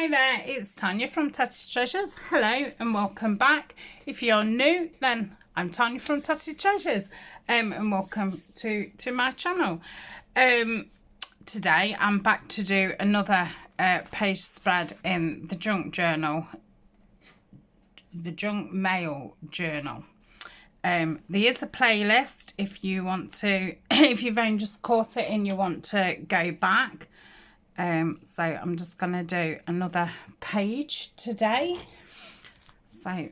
Hi there, it's Tania from Tatty Treasures. Hello and welcome back. If you're new, then I'm Tania from Tatty Treasures and welcome to my channel. Today I'm back to do another page spread in the junk journal, the junk mail journal. There is a playlist if you want to, if you've only just caught it and you want to go back. So I'm just going to do another page today. So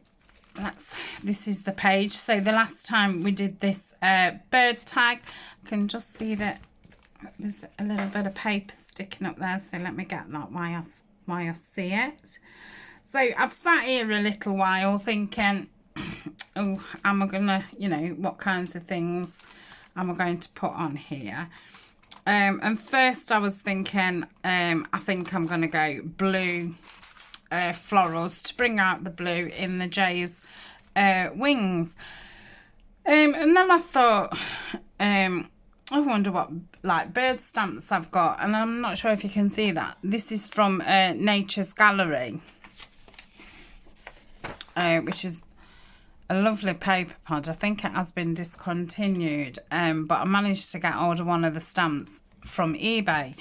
this is the page. So the last time we did this bird tag, I can just see that there's a little bit of paper sticking up there. So let me get that while I see it. So I've sat here a little while thinking, oh, am I going to, you know, what kinds of things am I going to put on here? And first I was thinking, I think I'm going to go blue florals to bring out the blue in the Jay's wings. And then I thought, I wonder what like bird stamps I've got. And I'm not sure if you can see that. This is from Nature's Gallery, which is a lovely paper pod. I think it has been discontinued, but I managed to get hold of one of the stamps from eBay,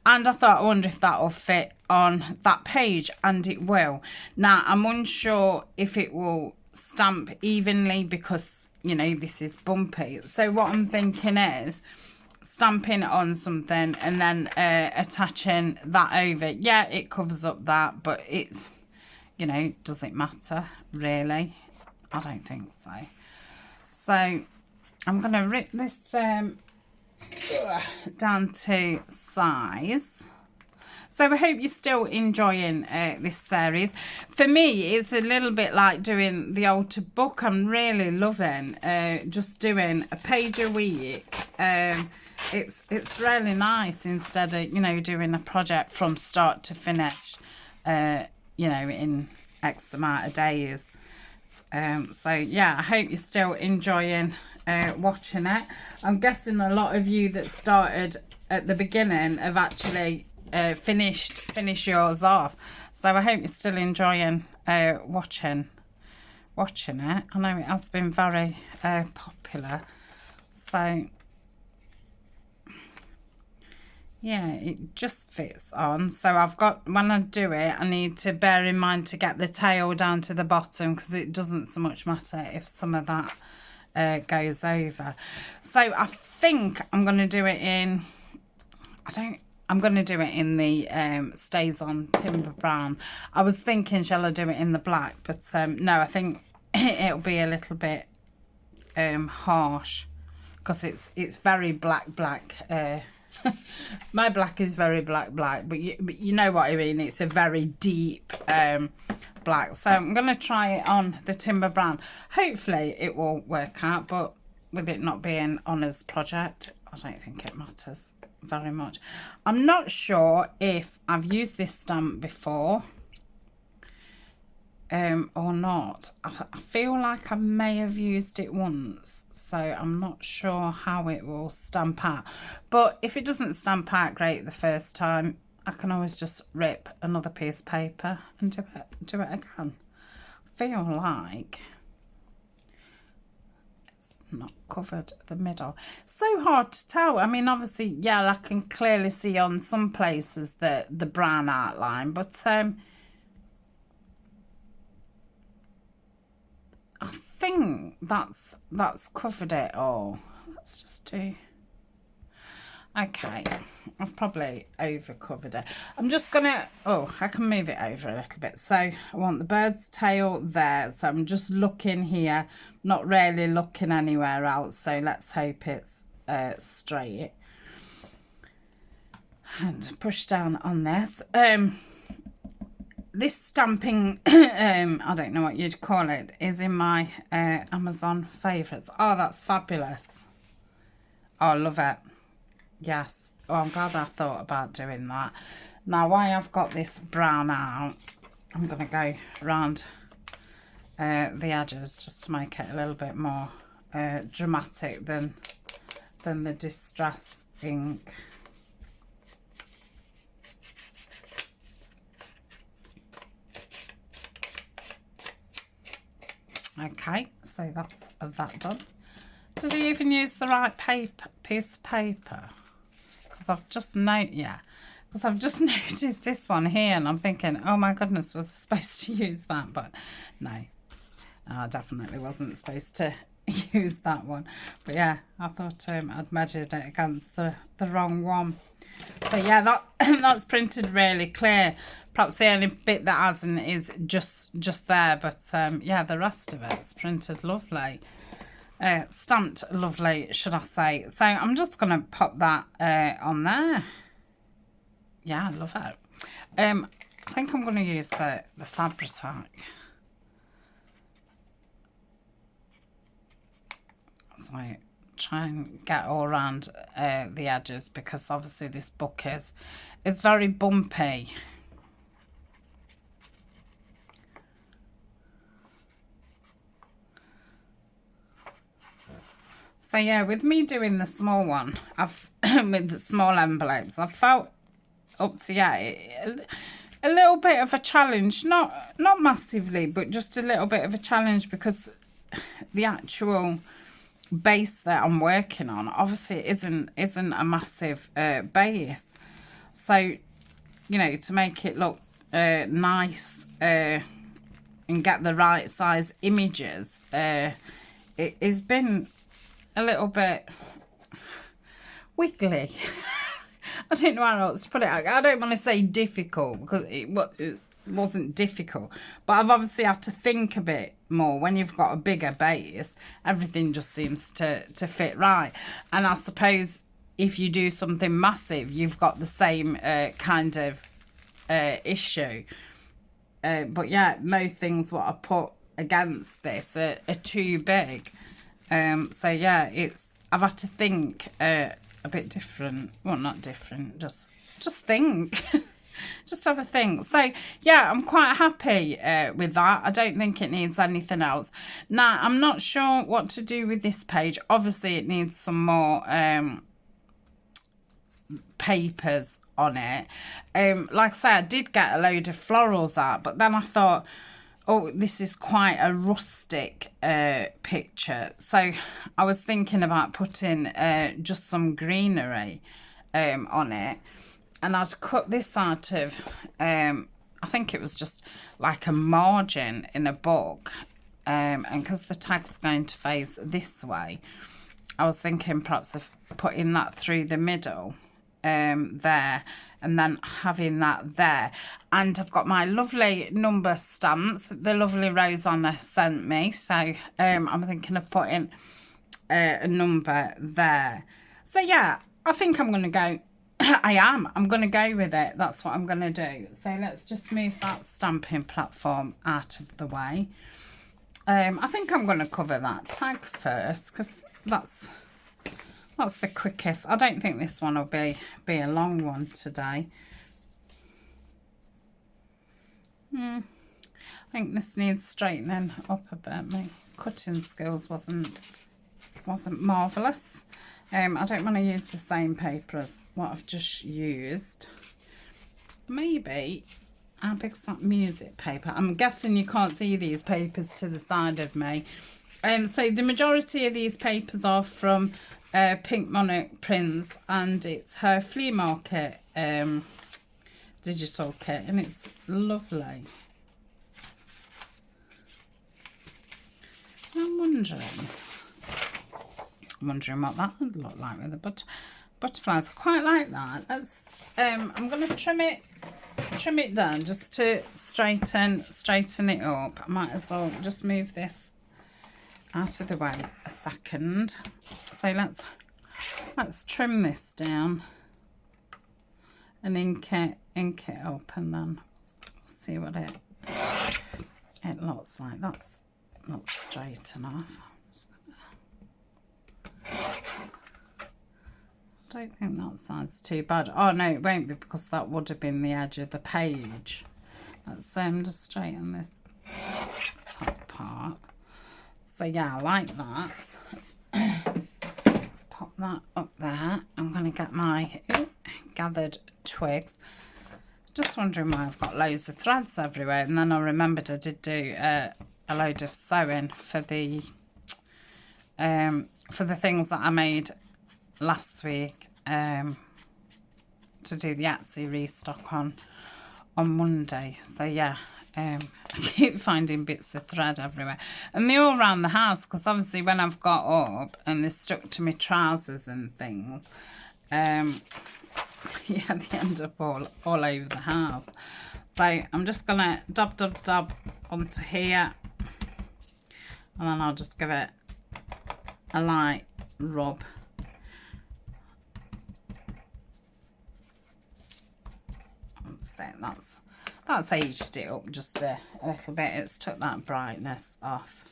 and I thought, I wonder if that will fit on that page, and it will. Now I'm unsure if it will stamp evenly because, you know, this is bumpy. So what I'm thinking is stamping it on something and then attaching that over. Yeah, it covers up that, but it's, you know, does it matter really? I don't think so. So I'm going to rip this down to size. So I hope you're still enjoying this series. For me, it's a little bit like doing the altar book. I'm really loving just doing a page a week. It's really nice instead of, you know, doing a project from start to finish, you know, in X amount of days. So yeah, I hope you're still enjoying watching it. I'm guessing a lot of you that started at the beginning have actually finished yours off. So I hope you're still enjoying watching it. I know it has been very popular. So yeah, it just fits on. So I've got, when I do it, I need to bear in mind to get the tail down to the bottom, because it doesn't so much matter if some of that goes over. So I think I'm going to do it in, I'm going to do it in the Stays On Timber Brown. I was thinking, shall I do it in the black? But no, I think it'll be a little bit harsh, because it's very black. My black is very black, but you know what I mean. It's a very deep black. So I'm going to try it on the Timber Brown. Hopefully it will work out, but with it not being Honour's project, I don't think it matters very much. I'm not sure if I've used this stamp before or not. I feel like I may have used it once, so I'm not sure how it will stamp out. But if it doesn't stamp out great the first time, I can always just rip another piece of paper and do it again. I feel like it's not covered the middle. So hard to tell. I mean, obviously, yeah, I can clearly see on some places the brown outline, but I think that's covered it all. Let's just do, okay, I've probably over covered it. I'm just gonna, oh, I can move it over a little bit. So I want the bird's tail there, so I'm just looking here, not really looking anywhere else. So let's hope it's straight, and push down on this. This stamping, I don't know what you'd call it, is in my Amazon favourites. Oh, that's fabulous. Oh, I love it. Yes. Oh, I'm glad I thought about doing that. Now, while I've got this brown out, I'm going to go around the edges just to make it a little bit more dramatic than the Distress ink. Okay, so that's that done. Did I even use the right piece of paper? Because I've just noticed this one here, and I'm thinking, oh my goodness, was I supposed to use that? But no, I definitely wasn't supposed to use that one. But yeah, I thought I'd measured it against the wrong one. So yeah, that's printed really clear. Perhaps the only bit that hasn't is just there, but yeah, the rest of it's printed lovely. Stamped lovely, should I say. So I'm just going to pop that on there. Yeah, I love it. I think I'm going to use the Fabri-Tac. So try and get all around the edges, because obviously this book is very bumpy. So yeah, with me doing the small one, with the small envelopes, I've felt up to a little bit of a challenge, not massively, but just a little bit of a challenge, because the actual base that I'm working on obviously isn't a massive base. So, you know, to make it look nice and get the right size images, it has been a little bit wiggly. I don't know how else to put it. I don't want to say difficult, because it wasn't difficult, but I've obviously had to think a bit more. When you've got a bigger base, everything just seems to fit right. And I suppose if you do something massive, you've got the same kind of issue. But yeah, most things what I put against this are too big. So yeah, I've had to think a bit different. Well, not different, just think. Just have a think. So yeah, I'm quite happy with that. I don't think it needs anything else. Now, I'm not sure what to do with this page. Obviously, it needs some more papers on it. Like I say, I did get a load of florals out, but then I thought, oh, this is quite a rustic picture. So I was thinking about putting just some greenery on it. And I'd cut this out of, I think it was just like a margin in a book. And because the tag's going to face this way, I was thinking perhaps of putting that through the middle there, and then having that there. And I've got my lovely number stamps, the lovely Rosanna sent me. So I'm thinking of putting a number there. So yeah, I think I'm going to go. I'm going to go with it. That's what I'm going to do. So let's just move that stamping platform out of the way. I think I'm going to cover that tag first, because that's the quickest. I don't think this one will be a long one today. I think this needs straightening up a bit. My cutting skills wasn't marvellous. I don't want to use the same paper as what I've just used. Maybe, how big's that music paper? I'm guessing you can't see these papers to the side of me. So the majority of these papers are from Pink Monarch Prints, and it's her Flea Market digital kit, and it's lovely. I'm wondering what that would look like with the butterflies. I quite like that. Let's I'm going to trim it down just to straighten it up. I might as well just move this out of the way a second. So let's trim this down and ink it up, and then see what it looks like. That's not straight enough. I don't think that side's too bad. Oh no, it won't be, because that would have been the edge of the page. Let's just straighten this top part. So yeah, I like that. Pop that up there. I'm going to get my gathered twigs. Just wondering why I've got loads of threads everywhere, and then I remembered I did do a load of sewing for the things that I made last week to do the Etsy restock on Monday. So yeah, I keep finding bits of thread everywhere, and they're all around the house because obviously when I've got up and they're stuck to my trousers and things, yeah, they end up all over the house. So I'm just gonna dab onto here, and then I'll just give it a light rub. So that's aged it up just a little bit. It's took that brightness off.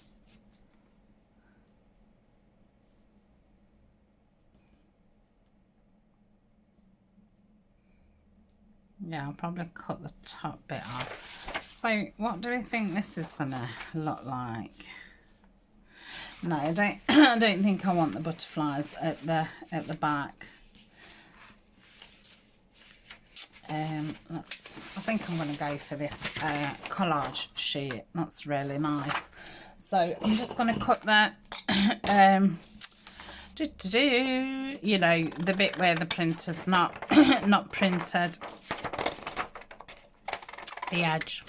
Yeah, I'll probably cut the top bit off. So what do we think this is gonna look like? No, I don't I don't think I want the butterflies at the back. I think I'm going to go for this collage sheet. That's really nice. So I'm just going to cut that, you know, the bit where the printer's not not printed, the edge.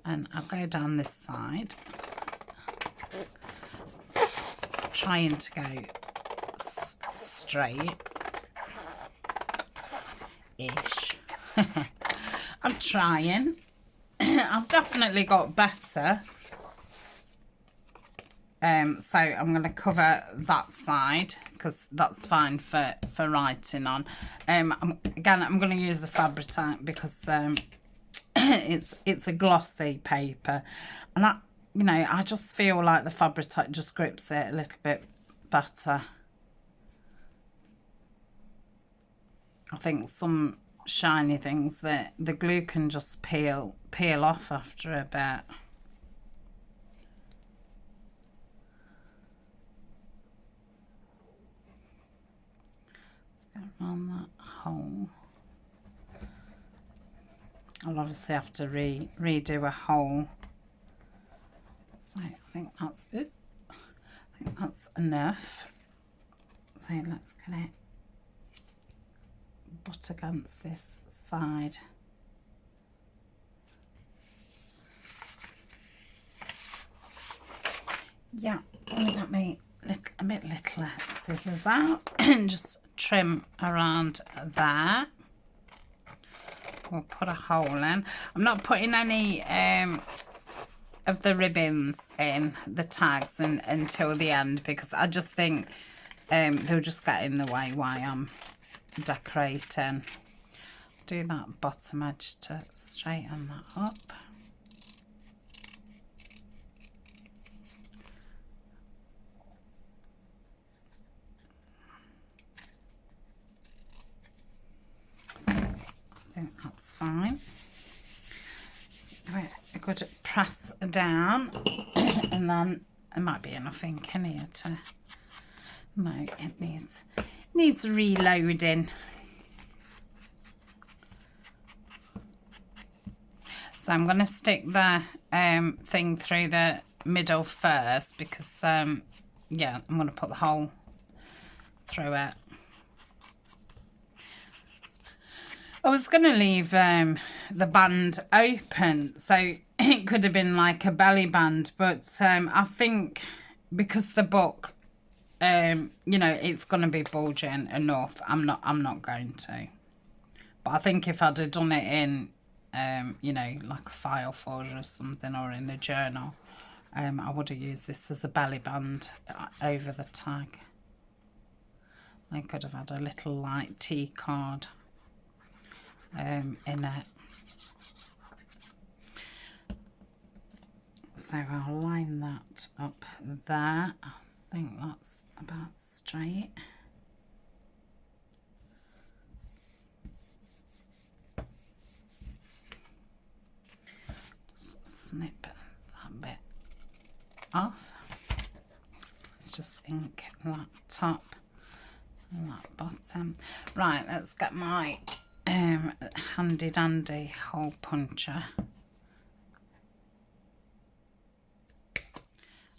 And I'll go down this side, trying to go straight-ish. I'm trying. I've definitely got better. So I'm going to cover that side because that's fine for writing on. Again, I'm going to use the Fabric because it's a glossy paper, and I just feel like the Fabric just grips it a little bit better. I think some shiny things that the glue can just peel off after a bit. Let's go around that hole. I'll obviously have to redo a hole. So I think that's it. I think that's enough. So let's get it butt against this side. Yeah, I'm gonna get me a bit little scissors out and just trim around there. We'll put a hole in. I'm not putting any of the ribbons in, the tags, until the end, because I just think they'll just get in the way while I'm decorating. Do that bottom edge to straighten that up. I think that's fine. A good press down, and then there might be enough ink in here to. No, it needs reloading. So I'm going to stick the thing through the middle first because yeah, I'm going to put the hole through it. I was going to leave the band open, so it could have been like a belly band, but I think because the book, you know, it's going to be bulging enough. I'm not going to. But I think if I'd have done it in, you know, like a file folder or something, or in a journal, I would have used this as a belly band over the tag. I could have had a little light tea card in it. So I'll line that up there. I think that's about straight. Just snip that bit off. Let's just ink that top and that bottom. Right, let's get my handy dandy hole puncher.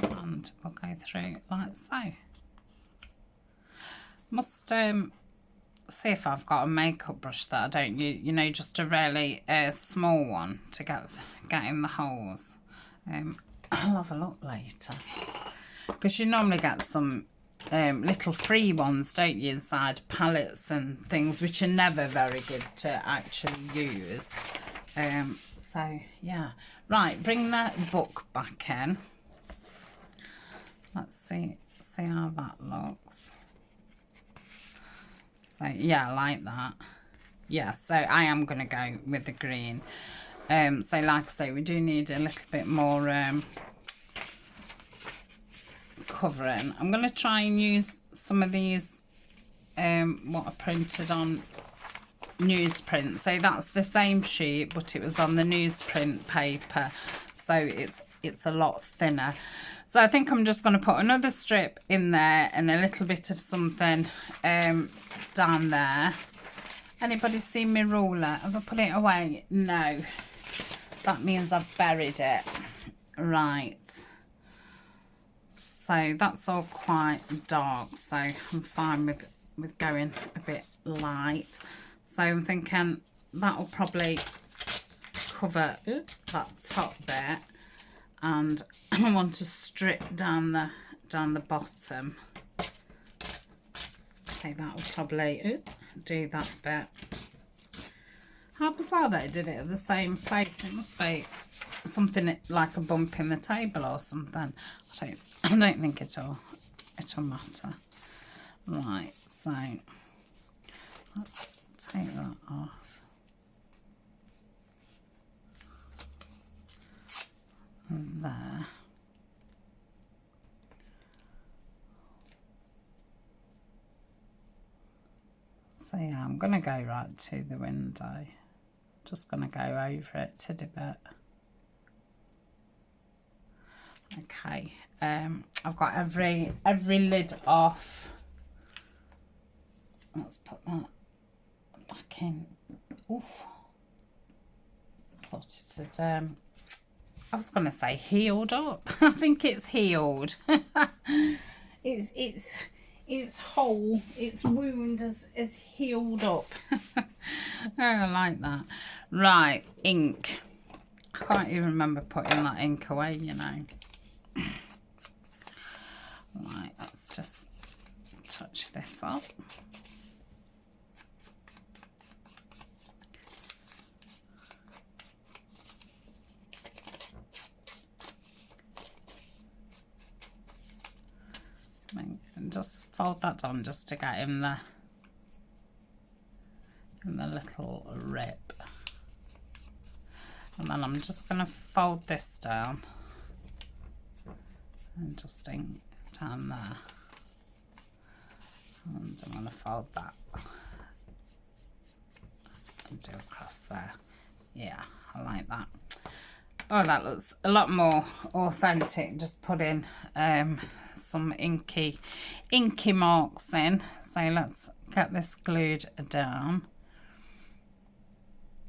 And we'll go through like so. Must see if I've got a makeup brush that I don't use, you know, just a really small one to get in the holes. I'll have a look later, because you normally get some little free ones, don't you, inside palettes and things, which are never very good to actually use. So yeah, right, bring that book back in. Let's see how that looks. So yeah, I like that. Yeah, so I am going to go with the green. So like I say, we do need a little bit more covering. I'm going to try and use some of these what I printed on newsprint. So that's the same sheet, but it was on the newsprint paper, so it's a lot thinner. So I think I'm just going to put another strip in there and a little bit of something down there. Anybody seen my ruler? Have I put it away? No. That means I've buried it. Right. So that's all quite dark, so I'm fine with going a bit light. So I'm thinking that'll probably cover that top bit, and I want to strip down the bottom. So that will probably do that bit. How bizarre that I did it at the same place. It must be something like a bump in the table or something. I don't think it'll matter. Right, so let's take that off. And there. So yeah, I'm going to go right to the window. Just going to go over it tiddy bit. Okay, I've got every lid off. Let's put that back in. Oof. Thought it had, I was going to say healed up. I think it's healed. Its hole, its wound is healed up. I like that. Right, ink. I can't even remember putting that ink away, you know. Right, let's just touch this up. And just fold that down just to get in the little rip. And then I'm just going to fold this down and just ink down there. And I'm going to fold that and do across there. Yeah, I like that. Oh, that looks a lot more authentic. Just put in some inky marks in. So let's get this glued down.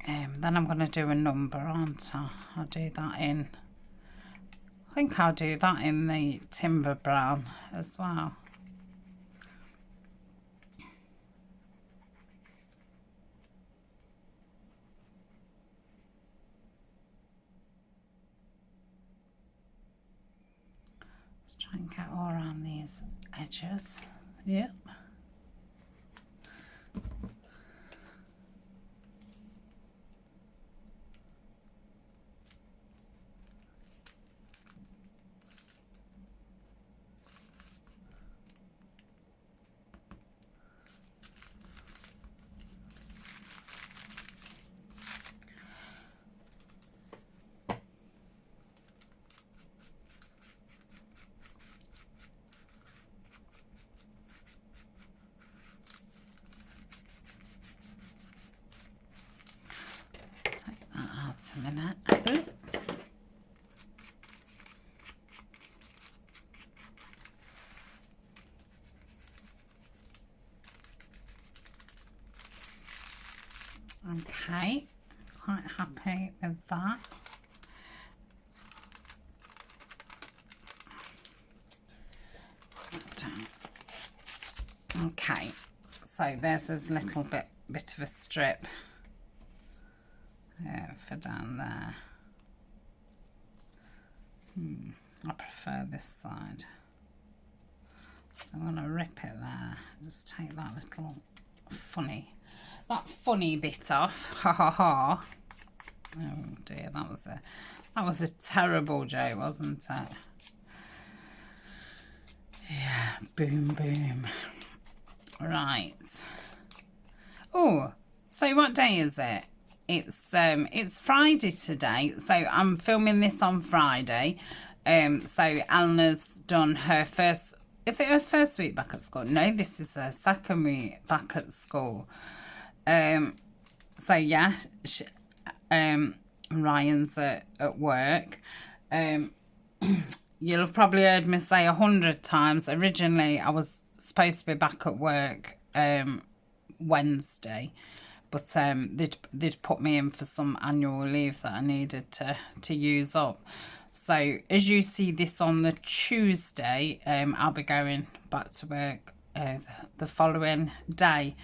Then I'm going to do a number, aren't I? I'll do that in, I think I'll do that in the timber brown as well. Let's try and get all around these edges. Yep. A minute. Ooh. Okay, quite happy with that. Okay, so there's this little bit of a strip for down there. I prefer this side. So I'm going to rip it there. Just take that little funny bit off. Ha ha ha. Oh dear, that was a terrible joke, wasn't it? Yeah, boom boom. Right. Oh, so what day is it? It's Friday today, so I'm filming this on Friday. So Eleanor's done her first. Is it her first week back at school? No, this is her second week back at school. So yeah, Ryan's at work. You'll have probably heard me say 100 times. Originally, I was supposed to be back at work Wednesday, but they'd put me in for some annual leave that I needed to use up. So as you see this on the Tuesday, I'll be going back to work the following day.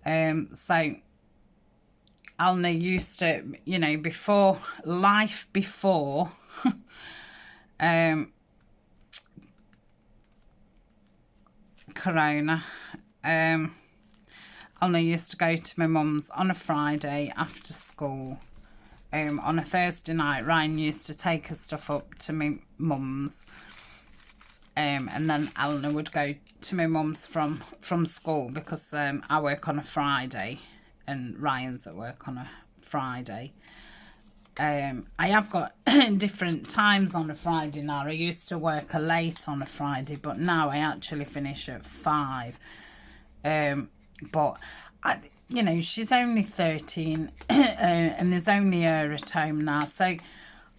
So Eleanor used to, you know, before Corona, Eleanor used to go to my mum's on a Friday after school. On a Thursday night, Ryan used to take her stuff up to my mum's, and then Eleanor would go to my mum's from school, because I work on a Friday and Ryan's at work on a Friday. I have got different times on a Friday now. I used to work late on a Friday, but now I actually finish at 5. But you know, she's only 13 and there's only her at home now, so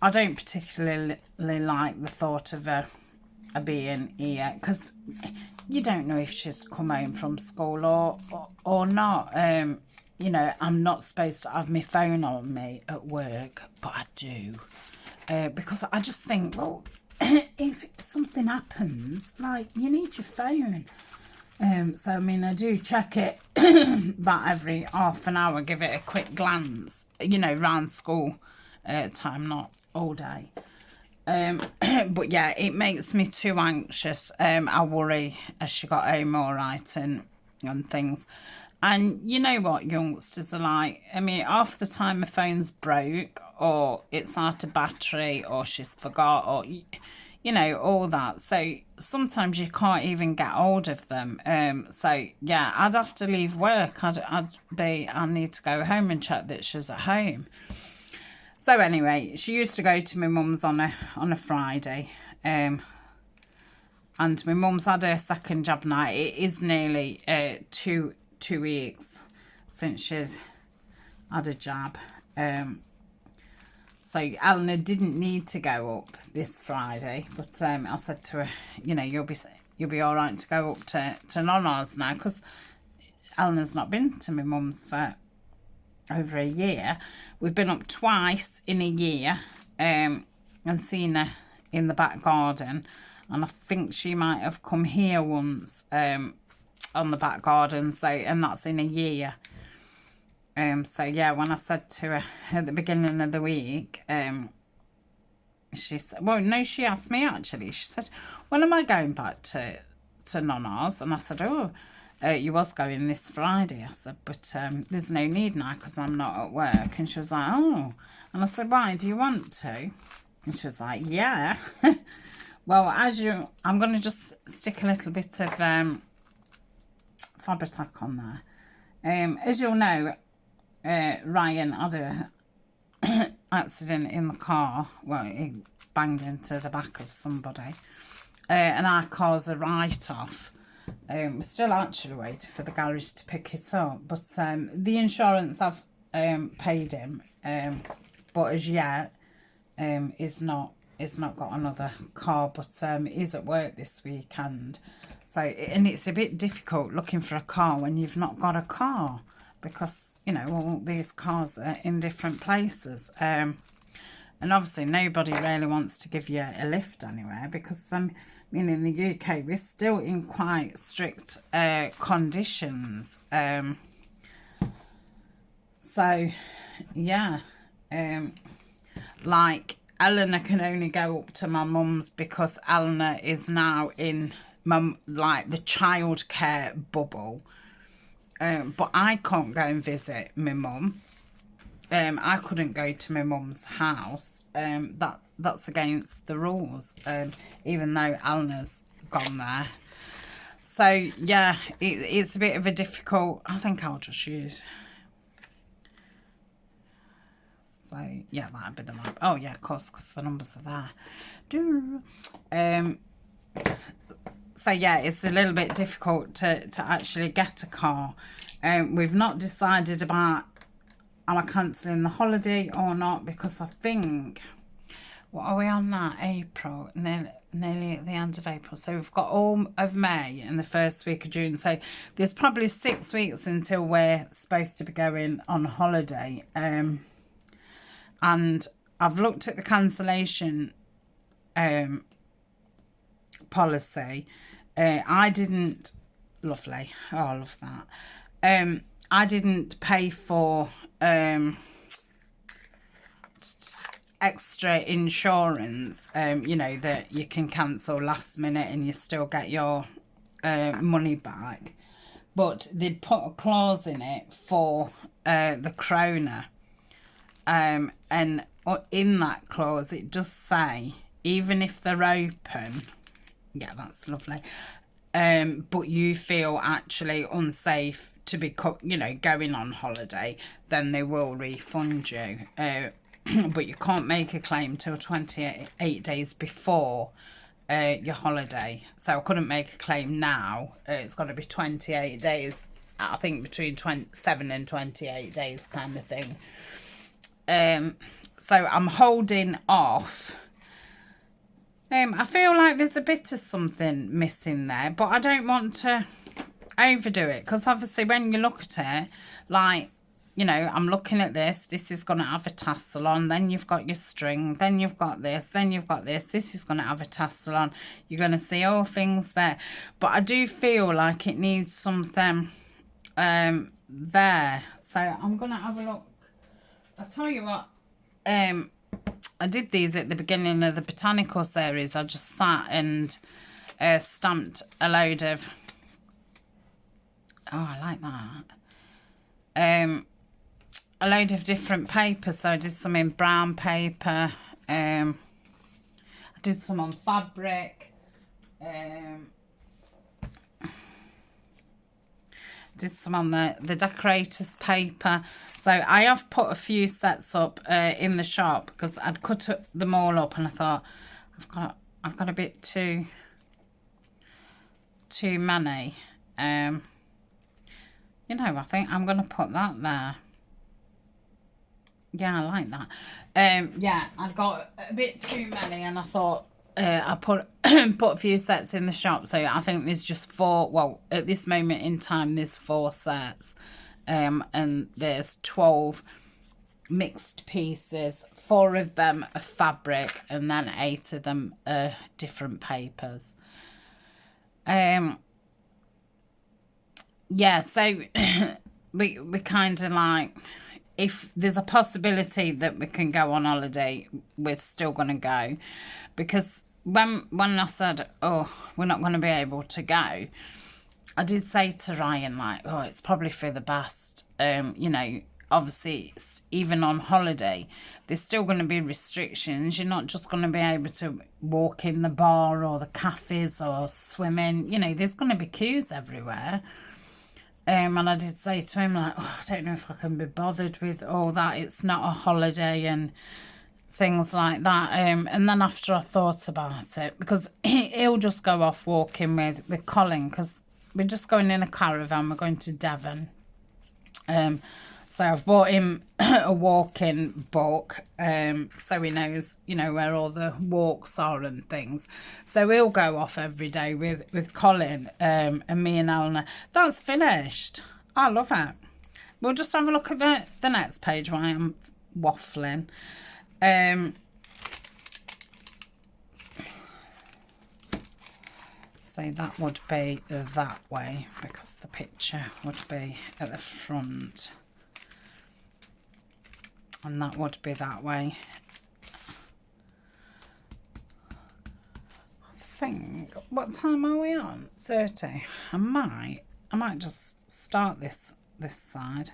I don't particularly like the thought of her being here, because you don't know if she's come home from school or not. You know, I'm not supposed to have my phone on me at work, but I do, because I just think, well, if something happens, like, you need your phone. So, I mean, I do check it about every half an hour, give it a quick glance, you know, round school time, not all day. But yeah, it makes me too anxious. I worry, has she got home all right and things. And you know what youngsters are like. I mean, half the time my phone's broke, or it's out of battery, or she's forgot, or... you know, all that. So sometimes you can't even get hold of them. So yeah, I'd have to leave work. I need to go home and check that she's at home. So anyway, she used to go to my mum's on a Friday. And my mum's had her second job now. It is nearly 2 weeks since she's had a jab. So Eleanor didn't need to go up this Friday, but I said to her, you know, you'll be all right to go up to Nonna's now, because Eleanor's not been to my mum's for over a year. We've been up twice in a year, and seen her in the back garden, and I think she might have come here once on the back garden. So, and that's in a year. So yeah, when I said to her at the beginning of the week, she said, well, no, she asked me actually. She said, when am I going back to Nonna's? And I said, oh, you was going this Friday. I said, but there's no need now because I'm not at work. And she was like, oh. And I said, why, do you want to? And she was like, yeah. Well, I'm going to just stick a little bit of Fabri-Tac on there. As you'll know, Ryan had a accident in the car. Well, he banged into the back of somebody, and our car's a write-off. We're still actually waiting for the garage to pick it up, but the insurance have paid him, but as yet he's not got another car, but he's at work this weekend. So, and it's a bit difficult looking for a car when you've not got a car. because, you know, all these cars are in different places. And obviously nobody really wants to give you a lift anywhere, because I mean, in the UK we're still in quite strict conditions. So yeah, like Eleanor can only go up to my mum's because Eleanor is now in like the childcare bubble. But I can't go and visit my mum. I couldn't go to my mum's house. That's against the rules. Even though Eleanor's gone there. So yeah, it's a bit of a difficult. I think I'll just use. So yeah, that'd be the map. Oh yeah, of course, because the numbers are there. So yeah, it's a little bit difficult to actually get a car. We've not decided about am I cancelling the holiday or not, because I think, what are we on now? April, nearly at the end of April. So we've got all of May and the first week of June. So there's probably 6 weeks until we're supposed to be going on holiday. And I've looked at the cancellation policy. I didn't, lovely, oh I love that. I didn't pay for extra insurance, you know, that you can cancel last minute and you still get your money back, but they'd put a clause in it for the Corona. And in that clause, it does say, even if they're open, yeah, that's lovely, but you feel actually unsafe to be, you know, going on holiday, then they will refund you. But you can't make a claim till 28 days before your holiday. So I couldn't make a claim now. It's got to be 28 days, I think between 27 and 28 days kind of thing. So I'm holding off. I feel like there's a bit of something missing there, but I don't want to overdo it, because obviously when you look at it, like, you know, I'm looking at this is going to have a tassel on, then you've got your string, then you've got this, then you've got this is going to have a tassel on, you're going to see all things there, but I do feel like it needs something there. So I'm going to have a look. I'll tell you what, I did these at the beginning of the botanical series. I just sat and stamped a load of, oh, I like that, a load of different papers. So I did some in brown paper, I did some on fabric, did some on the decorator's paper. So I have put a few sets up in the shop, because I'd cut them all up and I thought I've got a bit too many. You know, I think I'm going to put that there. Yeah, I like that. Yeah, I've got a bit too many, and I thought I put a few sets in the shop. So I think there's just 4. Well, at this moment in time, there's 4 sets. And there's 12 mixed pieces. 4 of them are fabric, and then 8 of them are different papers. Yeah, so we kind of like, if there's a possibility that we can go on holiday, we're still going to go, because when I said, oh, we're not going to be able to go, I did say to Ryan, like, oh, it's probably for the best. You know, obviously, even on holiday, there's still going to be restrictions. You're not just going to be able to walk in the bar or the cafes or swim in. You know, there's going to be queues everywhere. And I did say to him, like, oh, I don't know if I can be bothered with all that. It's not a holiday and things like that. And then after I thought about it, because he'll just go off walking with Colin, because we're just going in a caravan. We're going to Devon. So I've bought him a walking book, so he knows, you know, where all the walks are and things. So he'll go off every day with Colin, and me and Eleanor. That's finished. I love it. we'll just have a look at the next page while I'm waffling. So that would be that way, because the picture would be at the front, and that would be that way. I think, what time are we on? 30. I might just start this side.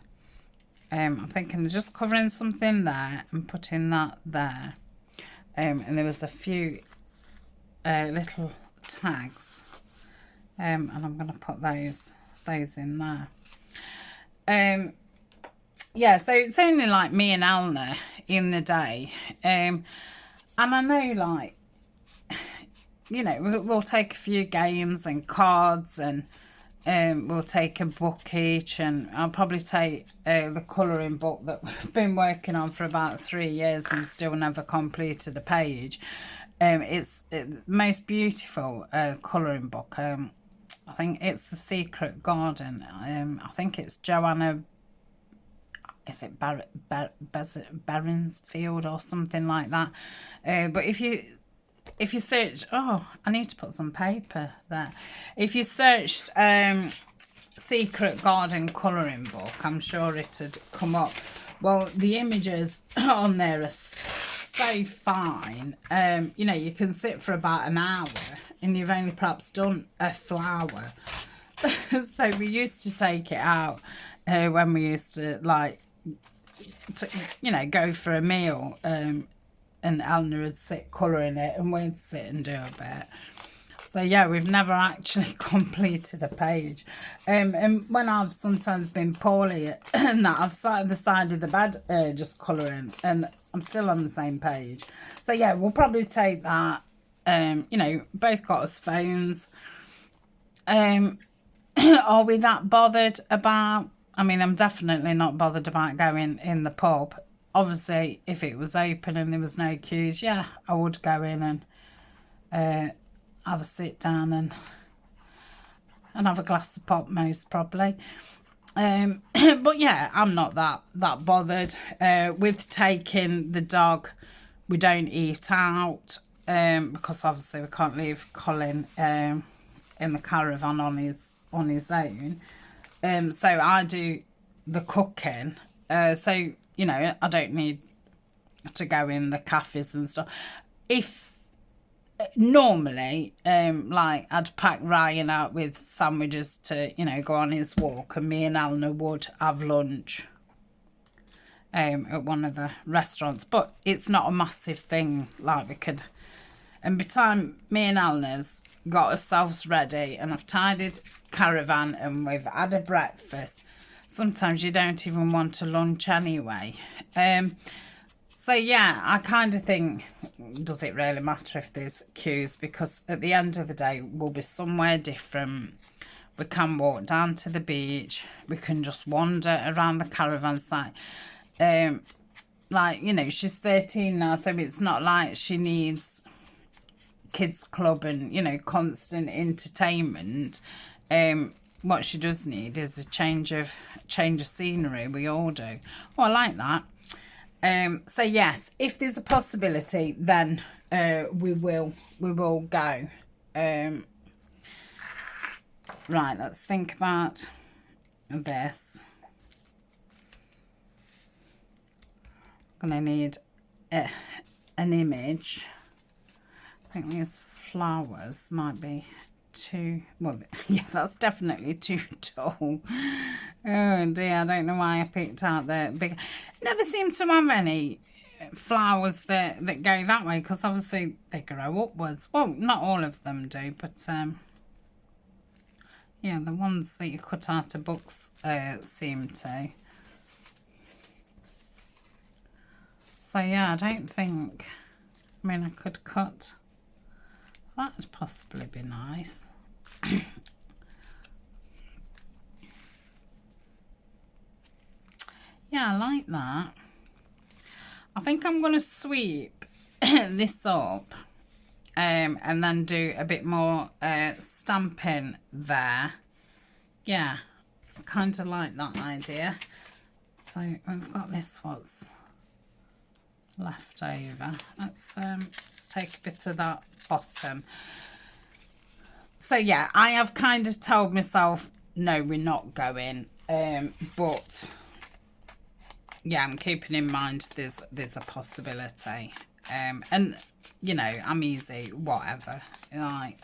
I'm thinking of just covering something there and putting that there. And there was a few little tags, and I'm going to put those in there. Yeah, so it's only like me and Elna in the day, and I know, like, you know, we'll take a few games and cards, and we'll take a book each, and I'll probably take the colouring book that we've been working on for about 3 years and still never completed a page. It's the most beautiful colouring book. I think it's The Secret Garden. I think it's Joanna, is it Beresfield or something like that. But if you search, oh, I need to put some paper there. If you searched Secret Garden colouring book, I'm sure it'd come up. Well, the images on there are so fine. You know, you can sit for about an hour and you've only perhaps done a flower. So we used to take it out when we used to, like, you know, go for a meal, and Elna would sit colouring it and we'd sit and do a bit. So yeah, we've never actually completed a page. And when I've sometimes been poorly and that, I've sat at the side of the bed just colouring, and I'm still on the same page. So yeah, we'll probably take that. You know, both got us phones. Are we that bothered about, I mean, I'm definitely not bothered about going in the pub. Obviously, if it was open and there was no queues, yeah, I would go in and have a sit down and have a glass of pop, most probably. But yeah, I'm not that bothered. With taking the dog, we don't eat out, because obviously we can't leave Colin in the caravan on his own. So I do the cooking. So, you know, I don't need to go in the cafes and stuff. If normally, like, I'd pack Ryan out with sandwiches to, you know, go on his walk, and me and Elna would have lunch at one of the restaurants. But it's not a massive thing, like, we could. And by the time me and Elna's got ourselves ready and I've tidied caravan and we've had a breakfast, sometimes you don't even want a lunch anyway. So yeah, I kind of think, does it really matter if there's queues? Because at the end of the day, we'll be somewhere different. We can walk down to the beach. We can just wander around the caravan site. Like, you know, she's 13 now, so it's not like she needs kids club and, you know, constant entertainment. What she does need is a change of scenery. We all do. Oh, I like that. So yes, if there's a possibility, then we will go. Right, let's think about this. I'm gonna need an image. I think these flowers might be too, well, yeah, that's definitely too tall. Oh dear, I don't know why I picked out the big. Never seem to have any flowers that go that way, because obviously they grow upwards. Well, not all of them do, but yeah, the ones that you cut out of books seem to. So yeah, I don't think, I mean, I could cut, that would possibly be nice. Yeah, I like that. I think I'm going to sweep this up and then do a bit more stamping there. Yeah, I kind of like that idea. So we've got this what's left over. Let's take a bit of that bottom. So yeah, I have kind of told myself, no, we're not going. But yeah, I'm keeping in mind there's a possibility. And you know, I'm easy, whatever. Like,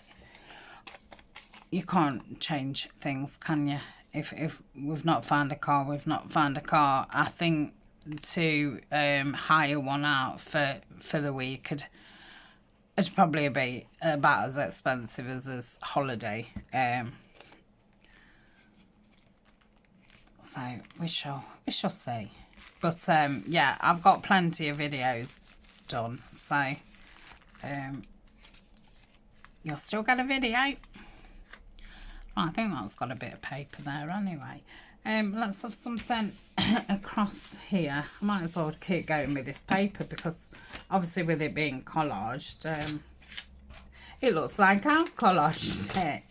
you can't change things, can you? If we've not found a car, we've not found a car. I think to hire one out for the week it'd probably be about as expensive as this holiday. So we shall see. But yeah, I've got plenty of videos done, so you'll still get a video. I think that's got a bit of paper there anyway. Let's have something across here. I might as well keep going with this paper because obviously with it being collaged, it looks like I've collaged it.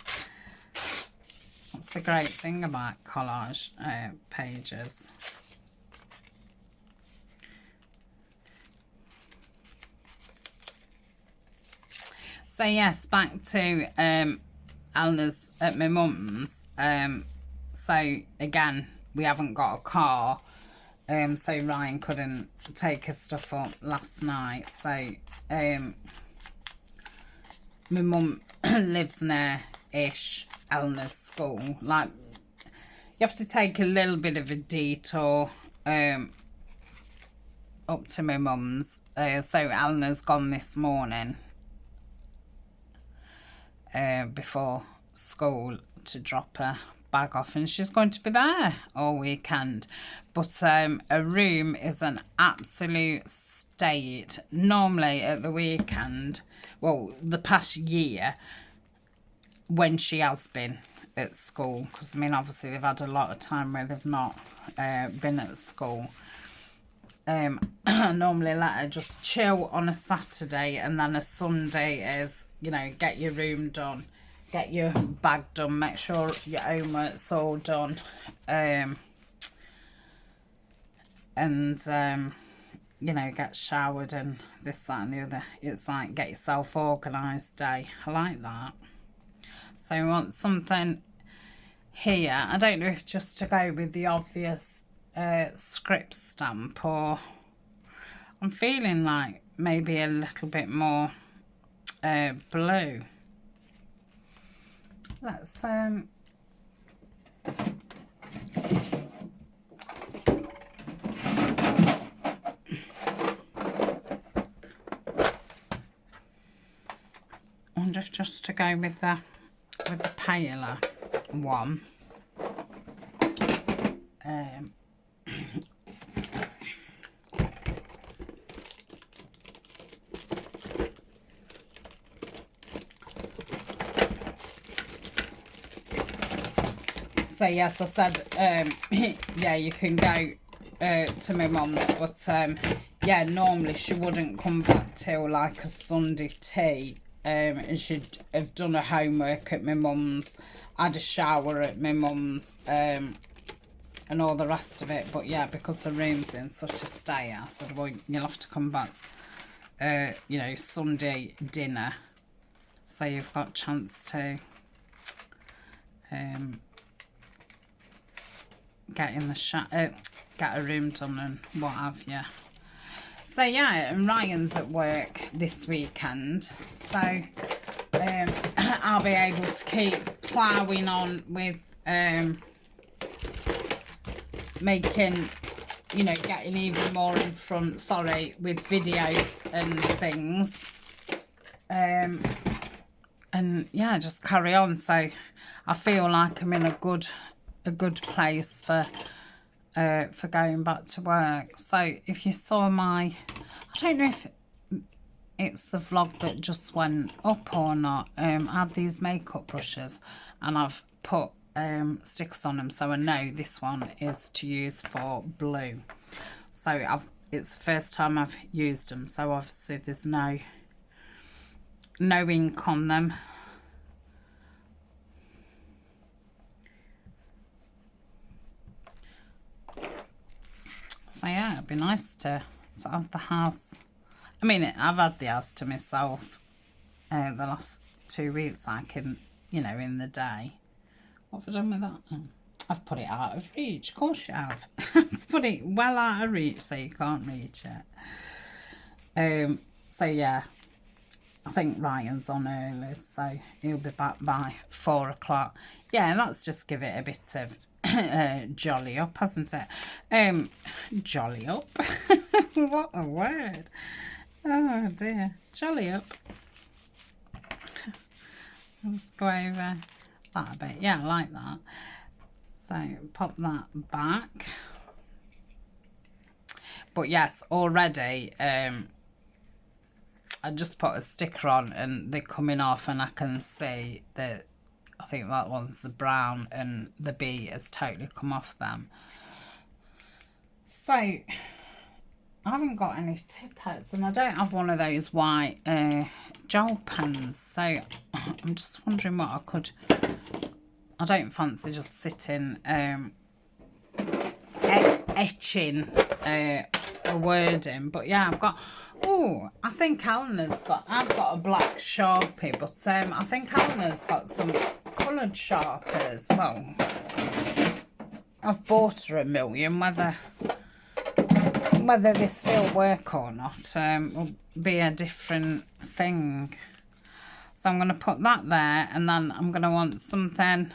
That's the great thing about collage pages. So yes, back to Eleanor's at my mum's. So again, we haven't got a car, so Ryan couldn't take his stuff up last night. So my mum lives near-ish Eleanor's school. Like, you have to take a little bit of a detour up to my mum's. So Eleanor's gone this morning before school to drop her bag off, and she's going to be there all weekend. But her room is an absolute state. Normally at the weekend, well, the past year when she has been at school, because I mean obviously they've had a lot of time where they've not been at school, I normally let her just chill on a Saturday, and then a Sunday is, you know, get your room done, get your bag done, make sure your homework's all done, and you know, get showered and this, that and the other. It's like get yourself organised day. I like that. So I want something here. I don't know if just to go with the obvious script stamp, or I'm feeling like maybe a little bit more blue. Let's I wonder if just to go with the paler one. So yes, I said yeah, you can go to my mum's, but yeah, normally she wouldn't come back till like a Sunday tea, and she'd have done her homework at my mum's, had a shower at my mum's, and all the rest of it. But yeah, because the room's in such a state, I said, well, you'll have to come back you know, Sunday dinner, so you've got a chance to get in the get a room done and what have you. So yeah, and Ryan's at work this weekend, so I'll be able to keep ploughing on with making, you know, getting even more in front, sorry, with videos and things, and yeah, just carry on. So I feel like I'm in a good place for going back to work. So if you saw my, I don't know if it's the vlog that just went up or not, I have these makeup brushes and I've put stickers on them, so I know this one is to use for blue. So it's the first time I've used them, so obviously there's no ink on them. So yeah, it'd be nice to have the house. I mean, I've had the house to myself the last 2 weeks, like in, you know, in the day. What have I done with that? Oh, I've put it out of reach. Of course you have. Put it well out of reach so you can't reach it. So yeah, I think Ryan's on early, so he'll be back by 4 o'clock. Yeah, let's just give it a bit of jolly up, hasn't it? Jolly up. What a word. Oh dear. Jolly up. Let's go over that a bit. Yeah, I like that. So pop that back. But yes, already I just put a sticker on and they're coming off, and I can see that I think that one's the brown and the bee has totally come off them. So I haven't got any tippets, and I don't have one of those white gel pens, so I'm just wondering what I could. I don't fancy just sitting etching a word in, but yeah, I've got. Oh, I think Eleanor's got. I've got a black Sharpie, but I think Eleanor's got some coloured Sharpies. Well, I've bought her a million. Whether they still work or not will be a different thing. So I'm going to put that there, and then I'm going to want something.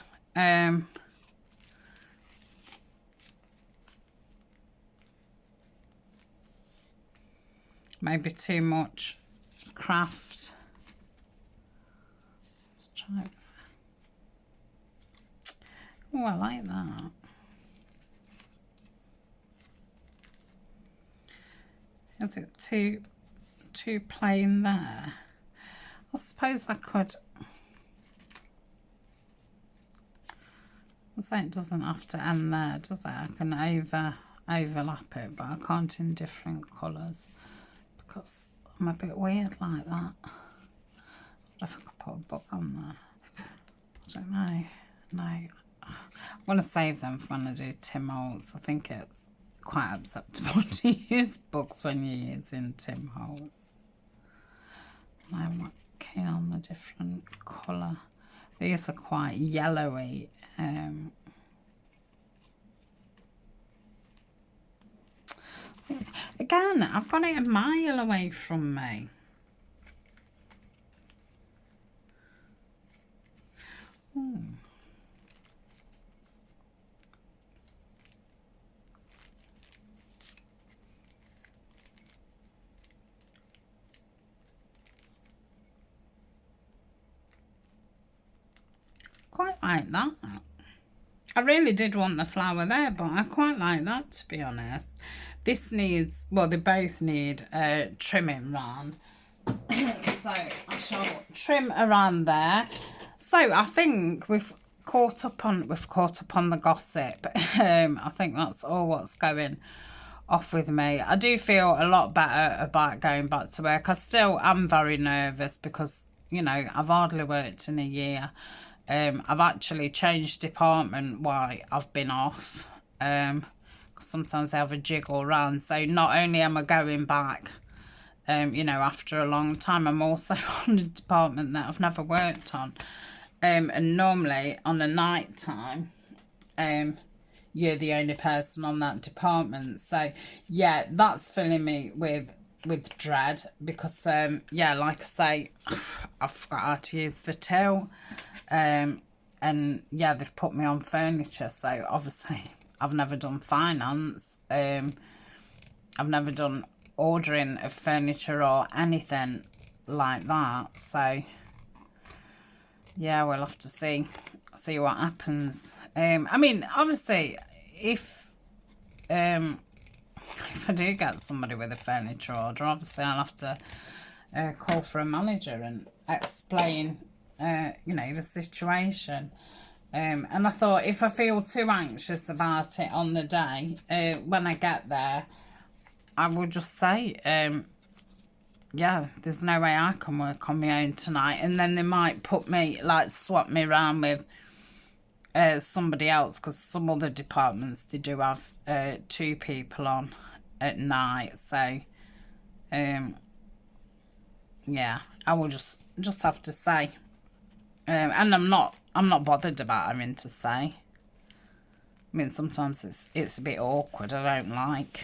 Maybe too much craft. Let's try it. Oh, I like that. Is it too plain there? I suppose I could. I say it doesn't have to end there, does it? I can overlap it, but I can't in different colours because I'm a bit weird like that. I wonder if I could put a book on there. I don't know. No. I want to save them for when I do Tim Holtz. I think it's quite acceptable to use books when you're using Tim Holtz. I'm keen on the different colour. These are quite yellowy. Again, I've got it a mile away from me. Quite like that. I really did want the flower there, but I quite like that, to be honest. This needs, well, they both need trimming round. So I shall trim around there. So I think we've caught up on the gossip. I think that's all what's going off with me. I do feel a lot better about going back to work. I still am very nervous because, you know, I've hardly worked in a year. I've actually changed department while I've been off. Sometimes I have a jiggle around. So not only am I going back, you know, after a long time, I'm also on a department that I've never worked on. And normally on a night time, you're the only person on that department. So yeah, that's filling me with dread because yeah, like I say, I forgot how to use the till. And yeah, they've put me on furniture, so obviously I've never done finance. I've never done ordering of furniture or anything like that, so yeah, we'll have to see what happens. I mean, obviously if I do get somebody with a furniture order, obviously I'll have to call for a manager and explain you know, the situation. And I thought if I feel too anxious about it on the day, when I get there, I will just say, yeah, there's no way I can work on my own tonight. And then they might put me, like, swap me around with somebody else, because some other departments, they do have 2 people on. at night. So yeah, I will just have to say, and I'm not bothered about having to say. I mean, sometimes it's a bit awkward. I don't like,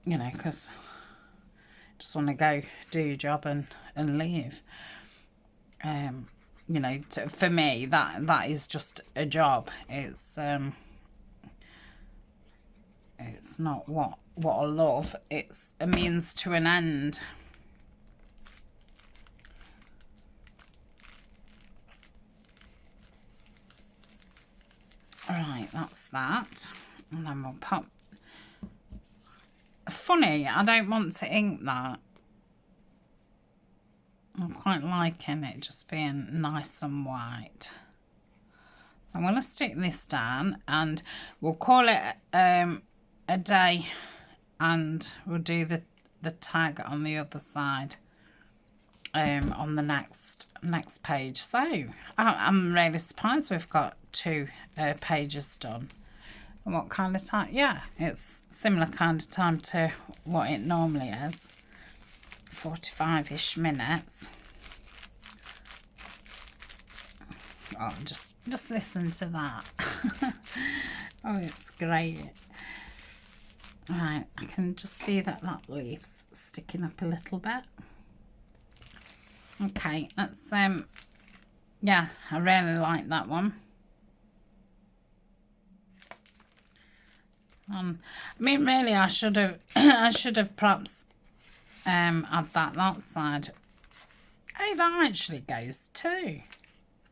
you know, because I just want to go do your job and leave. You know, for me, that is just a job. It's not what I love. It's a means to an end. Right, that's that. And then we'll pop. Funny, I don't want to ink that. I'm quite liking it just being nice and white. So I'm going to stick this down and we'll call it a day, and we'll do the tag on the other side on the next page. So I'm really surprised we've got 2 pages done. And what kind of time? Yeah, it's similar kind of time to what it normally is. 45-ish minutes. Oh, just listen to that. Oh, it's great. Right, I can just see that leaf's sticking up a little bit. Okay, that's yeah, I really like that one. I mean, really, I should have perhaps had that side. Oh, that actually goes too.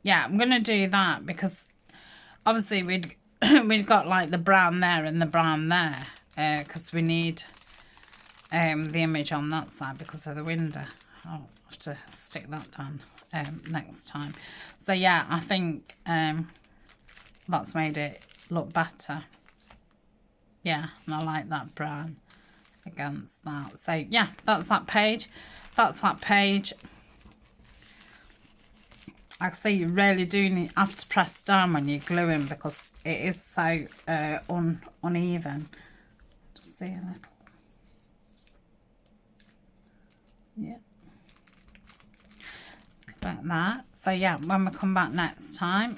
Yeah, I'm gonna do that because obviously we'd got like the brown there and the brown there, because we need the image on that side because of the window. I'll have to stick that down next time. So yeah, I think that's made it look better. Yeah, and I like that brown against that. So yeah, that's that page. That's that page. Like I say, you really do have to press down when you're gluing because it is so uneven. Just see a little. Yeah. Like that. So yeah, when we come back next time,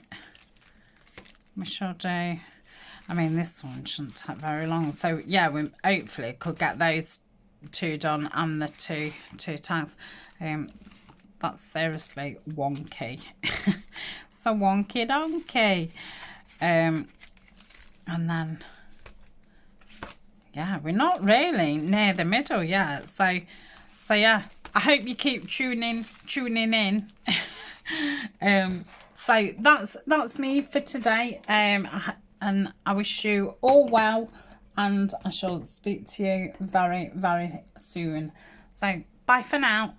we shall do, I mean, this one shouldn't take very long. So yeah, we hopefully could get those 2 done and the two tags. That's seriously wonky. So wonky donkey. And then yeah, we're not really near the middle yet. So yeah, I hope you keep tuning in. So that's me for today. And I wish you all well, and I shall speak to you very, very soon. So bye for now.